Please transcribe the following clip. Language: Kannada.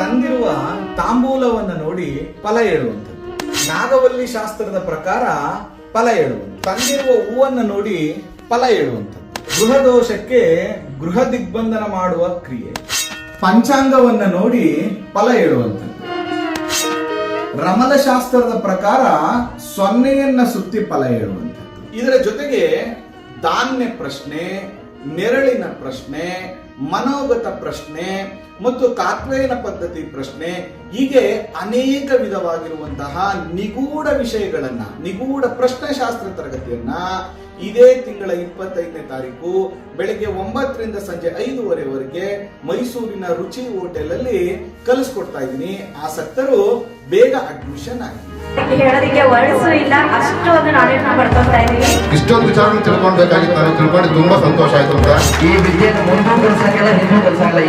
ತಂದಿರುವ ತಾಂಬೂಲವನ್ನು ನೋಡಿ ಫಲ ಹೇಳುವಂಥದ್ದು. ನಾಗವಲ್ಲಿ ಶಾಸ್ತ್ರದ ಪ್ರಕಾರ ಫಲ ಹೇಳುವಂಥದ್ದು. ತಂದಿರುವ ಹೂವನ್ನು ನೋಡಿ ಫಲ ಹೇಳುವಂಥದ್ದು. ಗೃಹ ದೋಷಕ್ಕೆ ಗೃಹ ದಿಗ್ಬಂಧನ ಮಾಡುವ ಕ್ರಿಯೆ. ಪಂಚಾಂಗವನ್ನ ನೋಡಿ ಫಲ ಹೇಳುವಂಥದ್ದು. ರಮಲ ಶಾಸ್ತ್ರದ ಪ್ರಕಾರ ಸೊನ್ನೆಯನ್ನ ಸುತ್ತಿ ಫಲ ಹೇಳುವಂಥದ್ದು. ಇದರ ಜೊತೆಗೆ ಧಾನ್ಯ ಪ್ರಶ್ನೆ, ನೆರಳಿನ ಪ್ರಶ್ನೆ, ಮನೋಗತ ಪ್ರಶ್ನೆ ಮತ್ತು ಕಾತ್ವೇನ ಪದ್ಧತಿ ಪ್ರಶ್ನೆ, ಹೀಗೆ ಅನೇಕ ವಿಧವಾಗಿರುವಂತಹ ನಿಗೂಢ ವಿಷಯಗಳನ್ನ, ನಿಗೂಢ ಪ್ರಶ್ನೆಶಾಸ್ತ್ರ ತರಗತಿಯನ್ನ ಇದೇ ತಿಂಗಳ 25ನೇ ತಾರೀಕು ಬೆಳಿಗ್ಗೆ 9 ರಿಂದ ಸಂಜೆ 5:30ವರೆಗೆ ಮೈಸೂರಿನ ರುಚಿ ಹೋಟೆಲ್ ಅಲ್ಲಿ ಕಲಿಸ್ಕೊಡ್ತಾ ಇದ್ದೀನಿ. ಆಸಕ್ತರು ಬೇಗ ಅಡ್ಮಿಷನ್ ಆಗಿ. ಹೇಳೋದಕ್ಕೆ ವರ್ಡ್ಸು ಇಲ್ಲ, ಅಷ್ಟೊಂದು ನಾಲೆಡ್ಜ್ ಪಡ್ಕೊಳ್ತಾ ಇದೀವಿ. ಇಷ್ಟೊಂದು ವಿಚಾರವನ್ನು ತಿಳ್ಕೊಳ್ಬೇಕಾಗಿತ್ತು. ನಾನು ತಿಳ್ಕೊಂಡು ತುಂಬಾ ಸಂತೋಷ ಆಯ್ತು. ಈ ವಿದ್ಯೆಯನ್ನು ಮುಂದೂ ಕಲಿಸಕ್ಕಿಲ್ಲ, ಹಿಂದೂ ಕಲಿಸಲ್ಲ.